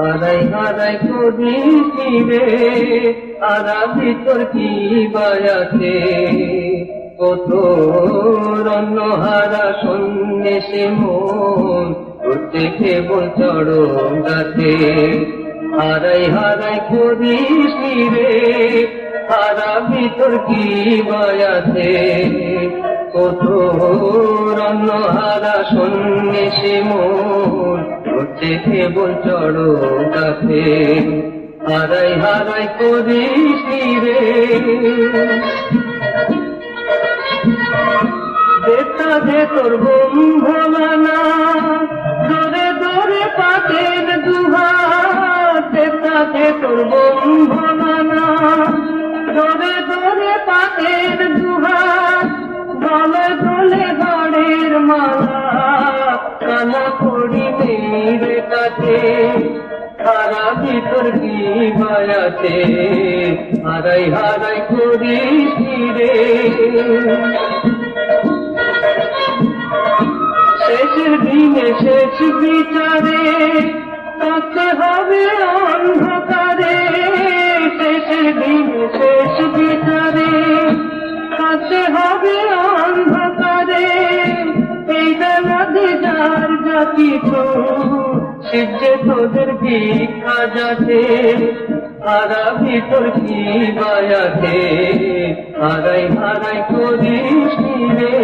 হারাই হারাই করিস রে, আরা ভিতর কি বায়াছে, কত রন্নহারা সন্ন্যাসে মন করতে কেবল চরণ গাছে। হারাই হারাই করিস রে, আরা ভিতর কি বায়াছে, কত রন্নহারা সন্ন্যাসে মন করতে কেবল চরণ গাছে। হারাই হারাই করিস রে, দেখা যে তোর বন্ধমানা দরে দরে পাতের দুহাত, দেখা যে তোর বন্ধমানা দরে দরে পাতের দুহাত, গলে গলে ঘরের মালা কালা করি মেরে কাছে। হারা ভিতর কি বায়াছে, হারাই হারাই করিস রে। শেষের দিনে শেষ বিচারে কাছে হবে অন্ধকারে, শেষের দিনে শেষ বিচারে কাছে হবে অন্ধকারে। এই বেলাতে যার যা কিছু শিবজে তোদের ভিক্ষা যাচ্ছে, হারা ভিতর কি বায়াছে, হারাই হারাই করিস রে।